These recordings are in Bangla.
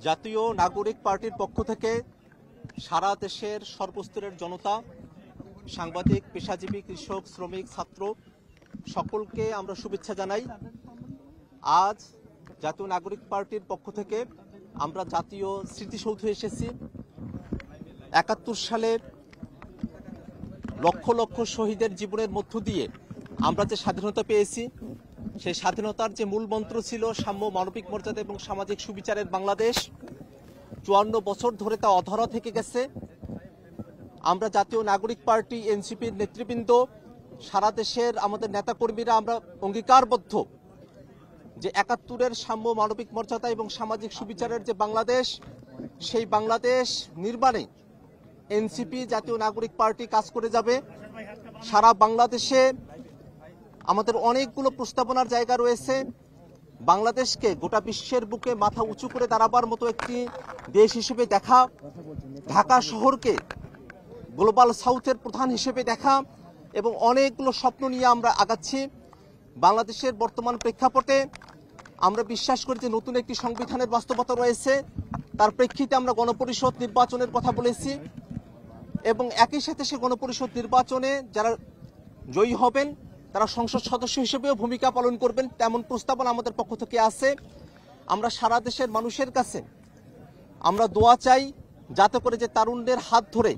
জাতীয় নাগরিক পার্টির পক্ষ থেকে সারা দেশের সর্বস্তরের জনতা, সাংবাদিক, পেশাজীবী, কৃষক, শ্রমিক, ছাত্র সকলকে আমরা শুভেচ্ছা জানাই। আজ জাতীয় নাগরিক পার্টির পক্ষ থেকে আমরা জাতীয় স্মৃতিসৌধে এসেছি। ৭১ সালের লক্ষ লক্ষ শহীদের জীবনের মধ্য দিয়ে আমরা যে স্বাধীনতা পেয়েছি, সেই স্বাধীনতার যে মূল মন্ত্র ছিল সাম্য, মানবিক মর্যাদা এবং সামাজিক সুবিচারের বাংলাদেশ, ৫৪ বছর ধরে তা অধরা থেকে গেছে। আমরা জাতীয় নাগরিক পার্টি, এনসিপির নেতৃবৃন্দ, সারা দেশের আমাদের নেতাকর্মীরা আমরা অঙ্গীকারবদ্ধ যে ৭১-এর সাম্য, মানবিক মর্যাদা এবং সামাজিক সুবিচারের যে বাংলাদেশ, সেই বাংলাদেশ নির্মাণে এনসিপি, জাতীয় নাগরিক পার্টি কাজ করে যাবে। সারা বাংলাদেশে আমাদের অনেকগুলো প্রস্তাবনার জায়গা রয়েছে। বাংলাদেশকে গোটা বিশ্বের বুকে মাথা উঁচু করে দাঁড়াবার মতো একটি দেশ হিসেবে দেখা, ঢাকা শহরকে গ্লোবাল সাউথের প্রধান হিসেবে দেখা এবং অনেকগুলো স্বপ্ন নিয়ে আমরা আগাচ্ছি। বাংলাদেশের বর্তমান প্রেক্ষাপটে আমরা বিশ্বাস করি যে নতুন একটি সংবিধানের বাস্তবতা রয়েছে। তার প্রেক্ষিতে আমরা গণপরিষদ নির্বাচনের কথা বলেছি এবং একই সাথে সে গণপরিষদ নির্বাচনে যারা জয়ী হবেন তারা সংসদ সদস্য হিসেবেও ভূমিকা পালন করবেন, তেমন প্রস্তাবনা আমাদের পক্ষ থেকে আছে। আমরা সারা দেশের মানুষের কাছে আমরা দোয়া চাই যাতে করে যে তারুণ্যের হাত ধরে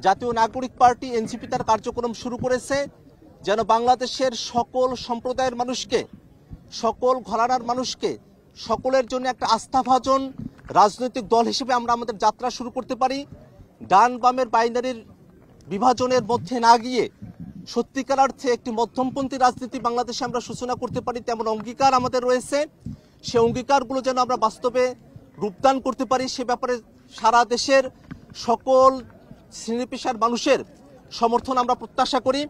জাতীয় নাগরিক পার্টি এনসিপি তার কার্যক্রম শুরু করেছে, যেন বাংলাদেশের সকল সম্প্রদায়ের মানুষকে, সকল ঘরানার মানুষকে, সকলের জন্য একটা আস্থাভাজন রাজনৈতিক দল হিসেবে আমরা আমাদের যাত্রা শুরু করতে পারি। ডান বামের বাইনারির বিভাজনের মধ্যে না গিয়ে সত্যিকার অর্থে একটি মধ্যমপন্থী রাজনীতি বাংলাদেশে আমরা সূচনা করতে পারি, তেমন অঙ্গীকার আমাদের রয়েছে। সে অঙ্গীকারগুলো যেন আমরা বাস্তবে রূপদান করতে পারি, সে ব্যাপারে সারা দেশের সকল শ্রেণী পেশার মানুষের সমর্থন আমরা প্রত্যাশা করি।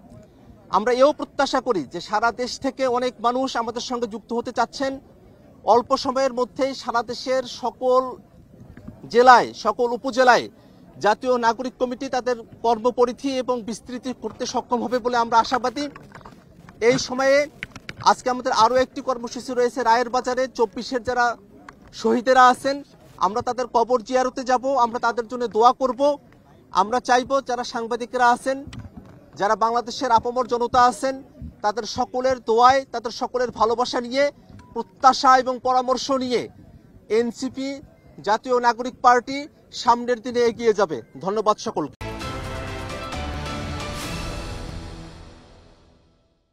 আমরা এও প্রত্যাশা করি যে সারা দেশ থেকে অনেক মানুষ আমাদের সঙ্গে যুক্ত হতে চাচ্ছেন। অল্প সময়ের মধ্যেই সারা দেশের সকল জেলায়, সকল উপজেলায় জাতীয় নাগরিক কমিটি তাদের কর্মপরিধি এবং বিস্তৃতি করতে সক্ষম হবে বলে আমরা আশাবাদী। এই সময়ে আজকে আমাদের আরও একটি কর্মসূচি রয়েছে রায়ের বাজারে। ২৪-এর যারা শহীদেরা আছেন, আমরা তাদের কবর জিয়ারতে যাব, আমরা তাদের জন্য দোয়া করব। আমরা চাইব যারা সাংবাদিকরা আছেন, যারা বাংলাদেশের আপামর জনতা আছেন, তাদের সকলের দোয়ায়, তাদের সকলের ভালোবাসা নিয়ে, প্রত্যাশা এবং পরামর্শ নিয়ে এনসিপি, জাতীয় নাগরিক পার্টি সামনের দিনে এগিয়ে যাবে। ধন্যবাদ সকলকে।